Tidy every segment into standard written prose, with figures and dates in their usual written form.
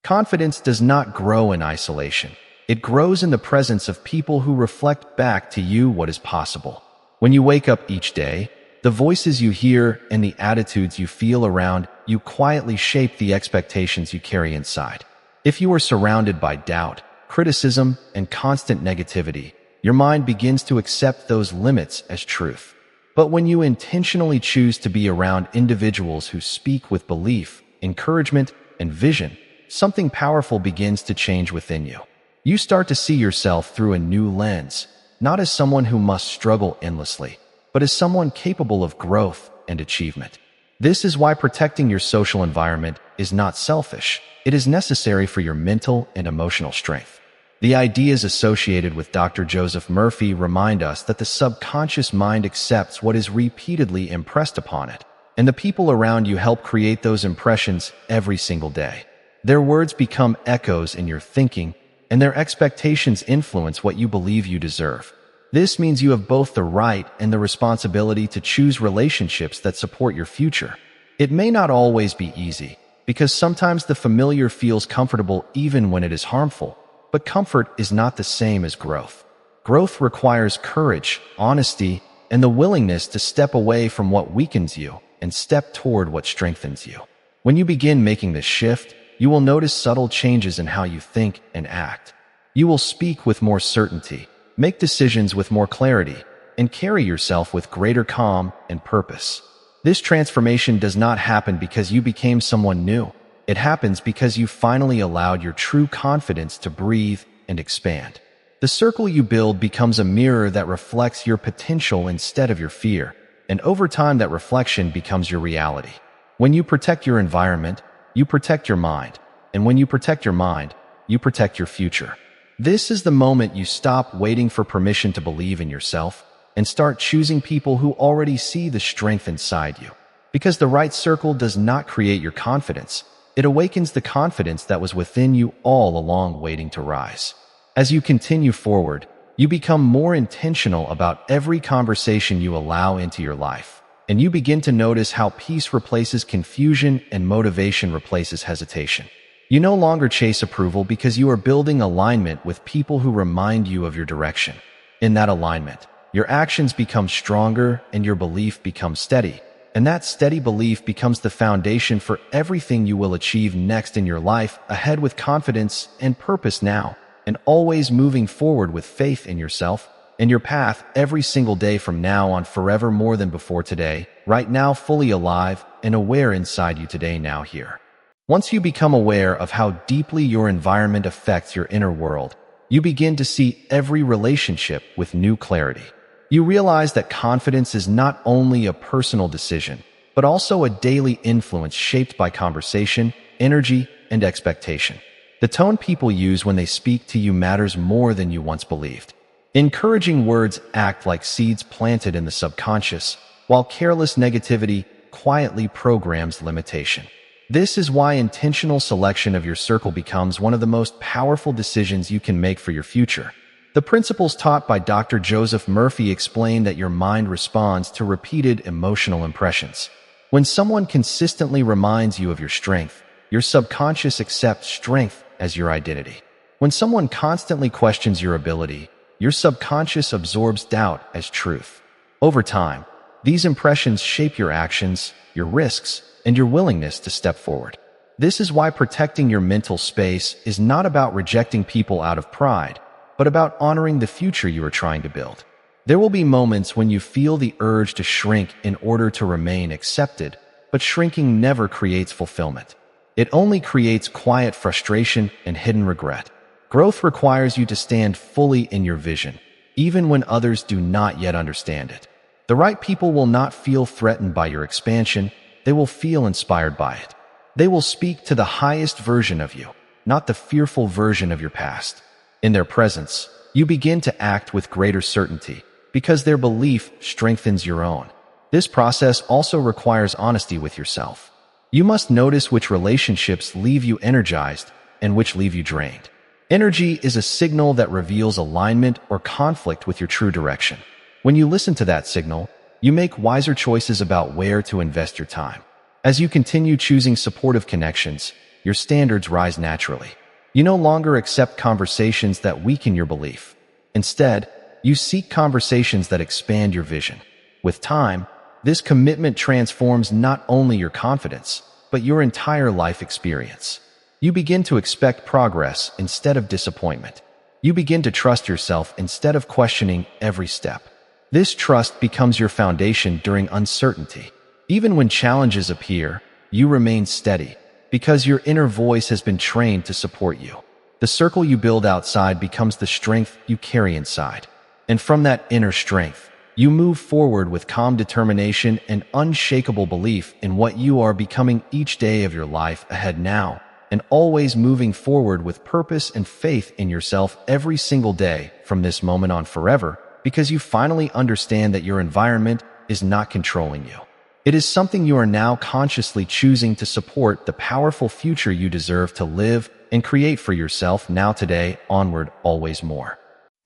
Confidence does not grow in isolation. It grows in the presence of people who reflect back to you what is possible. When you wake up each day, the voices you hear and the attitudes you feel around you quietly shape the expectations you carry inside. If you are surrounded by doubt, criticism, and constant negativity, your mind begins to accept those limits as truth. But when you intentionally choose to be around individuals who speak with belief, encouragement, and vision, something powerful begins to change within you. You start to see yourself through a new lens, not as someone who must struggle endlessly, but as someone capable of growth and achievement. This is why protecting your social environment is not selfish. It is necessary for your mental and emotional strength. The ideas associated with Dr. Joseph Murphy remind us that the subconscious mind accepts what is repeatedly impressed upon it, and the people around you help create those impressions every single day. Their words become echoes in your thinking, and their expectations influence what you believe you deserve. This means you have both the right and the responsibility to choose relationships that support your future. It may not always be easy, because sometimes the familiar feels comfortable even when it is harmful, but comfort is not the same as growth. Growth requires courage, honesty, and the willingness to step away from what weakens you and step toward what strengthens you. When you begin making this shift, you will notice subtle changes in how you think and act. You will speak with more certainty, make decisions with more clarity, and carry yourself with greater calm and purpose. This transformation does not happen because you became someone new. It happens because you finally allowed your true confidence to breathe and expand. The circle you build becomes a mirror that reflects your potential instead of your fear, and over time that reflection becomes your reality. When you protect your environment, you protect your mind, and when you protect your mind, you protect your future. This is the moment you stop waiting for permission to believe in yourself and start choosing people who already see the strength inside you. Because the right circle does not create your confidence, it awakens the confidence that was within you all along waiting to rise. As you continue forward, you become more intentional about every conversation you allow into your life, and you begin to notice how peace replaces confusion and motivation replaces hesitation. You no longer chase approval because you are building alignment with people who remind you of your direction. In that alignment, your actions become stronger and your belief becomes steady. And that steady belief becomes the foundation for everything you will achieve next in your life, ahead with confidence and purpose now, and always moving forward with faith in yourself and your path every single day from now on, forever more than before today, right now fully alive and aware inside you today, now here. Once you become aware of how deeply your environment affects your inner world, you begin to see every relationship with new clarity. You realize that confidence is not only a personal decision, but also a daily influence shaped by conversation, energy, and expectation. The tone people use when they speak to you matters more than you once believed. Encouraging words act like seeds planted in the subconscious, while careless negativity quietly programs limitation. This is why intentional selection of your circle becomes one of the most powerful decisions you can make for your future. The principles taught by Dr. Joseph Murphy explain that your mind responds to repeated emotional impressions. When someone consistently reminds you of your strength, your subconscious accepts strength as your identity. When someone constantly questions your ability, your subconscious absorbs doubt as truth. Over time, these impressions shape your actions, your risks, and your willingness to step forward. This is why protecting your mental space is not about rejecting people out of pride, but about honoring the future you are trying to build. There will be moments when you feel the urge to shrink in order to remain accepted, but shrinking never creates fulfillment. It only creates quiet frustration and hidden regret. Growth requires you to stand fully in your vision, even when others do not yet understand it. The right people will not feel threatened by your expansion, they will feel inspired by it. They will speak to the highest version of you, not the fearful version of your past. In their presence, you begin to act with greater certainty, because their belief strengthens your own. This process also requires honesty with yourself. You must notice which relationships leave you energized and which leave you drained. Energy is a signal that reveals alignment or conflict with your true direction. When you listen to that signal, you make wiser choices about where to invest your time. As you continue choosing supportive connections, your standards rise naturally. You no longer accept conversations that weaken your belief. Instead, you seek conversations that expand your vision. With time, this commitment transforms not only your confidence, but your entire life experience. You begin to expect progress instead of disappointment. You begin to trust yourself instead of questioning every step. This trust becomes your foundation during uncertainty. Even when challenges appear, you remain steady, because your inner voice has been trained to support you. The circle you build outside becomes the strength you carry inside. And from that inner strength, you move forward with calm determination and unshakable belief in what you are becoming each day of your life ahead now, and always moving forward with purpose and faith in yourself every single day from this moment on forever, because you finally understand that your environment is not controlling you. It is something you are now consciously choosing to support the powerful future you deserve to live and create for yourself now, today, onward, always more.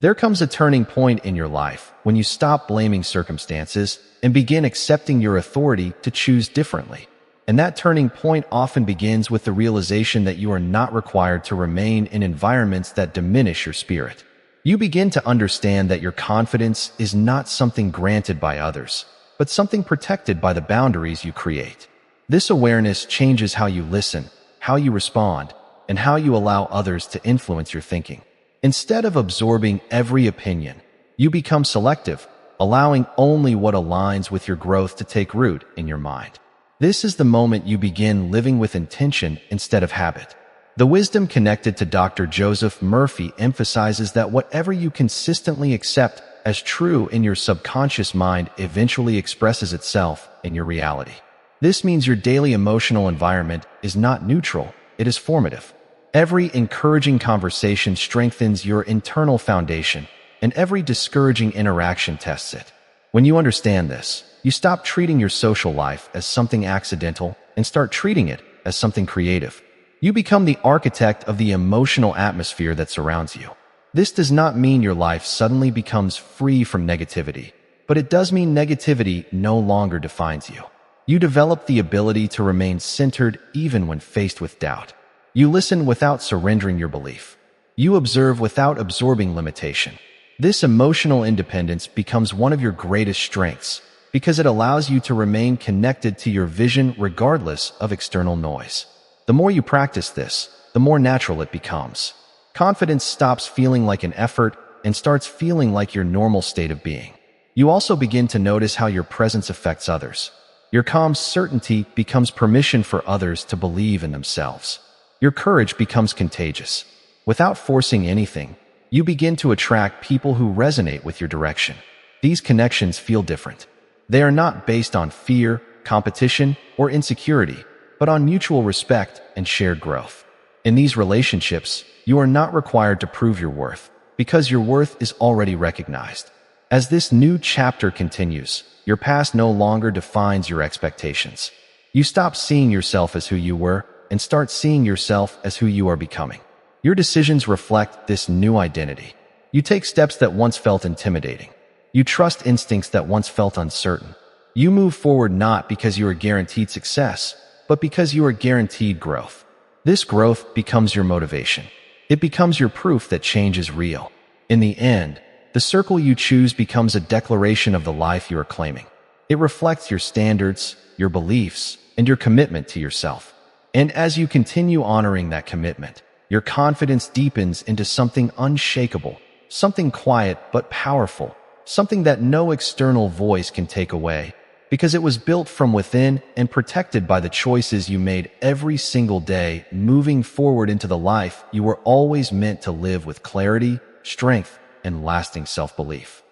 There comes a turning point in your life when you stop blaming circumstances and begin accepting your authority to choose differently. And that turning point often begins with the realization that you are not required to remain in environments that diminish your spirit. You begin to understand that your confidence is not something granted by others, but something protected by the boundaries you create. This awareness changes how you listen, how you respond, and how you allow others to influence your thinking. Instead of absorbing every opinion, you become selective, allowing only what aligns with your growth to take root in your mind. This is the moment you begin living with intention instead of habit. The wisdom connected to Dr. Joseph Murphy emphasizes that whatever you consistently accept as true in your subconscious mind eventually expresses itself in your reality. This means your daily emotional environment is not neutral, it is formative. Every encouraging conversation strengthens your internal foundation, and every discouraging interaction tests it. When you understand this, you stop treating your social life as something accidental and start treating it as something creative. You become the architect of the emotional atmosphere that surrounds you. This does not mean your life suddenly becomes free from negativity, but it does mean negativity no longer defines you. You develop the ability to remain centered even when faced with doubt. You listen without surrendering your belief. You observe without absorbing limitation. This emotional independence becomes one of your greatest strengths because it allows you to remain connected to your vision regardless of external noise. The more you practice this, the more natural it becomes. Confidence stops feeling like an effort and starts feeling like your normal state of being. You also begin to notice how your presence affects others. Your calm certainty becomes permission for others to believe in themselves. Your courage becomes contagious. Without forcing anything, you begin to attract people who resonate with your direction. These connections feel different. They are not based on fear, competition, or insecurity, but on mutual respect and shared growth. In these relationships, you are not required to prove your worth, because your worth is already recognized. As this new chapter continues, your past no longer defines your expectations. You stop seeing yourself as who you were and start seeing yourself as who you are becoming. Your decisions reflect this new identity. You take steps that once felt intimidating. You trust instincts that once felt uncertain. You move forward not because you are guaranteed success, but because you are guaranteed growth. This growth becomes your motivation. It becomes your proof that change is real. In the end, the circle you choose becomes a declaration of the life you are claiming. It reflects your standards, your beliefs, and your commitment to yourself. And as you continue honoring that commitment, your confidence deepens into something unshakable, something quiet but powerful, something that no external voice can take away, because it was built from within and protected by the choices you made every single day, moving forward into the life you were always meant to live with clarity, strength, and lasting self-belief.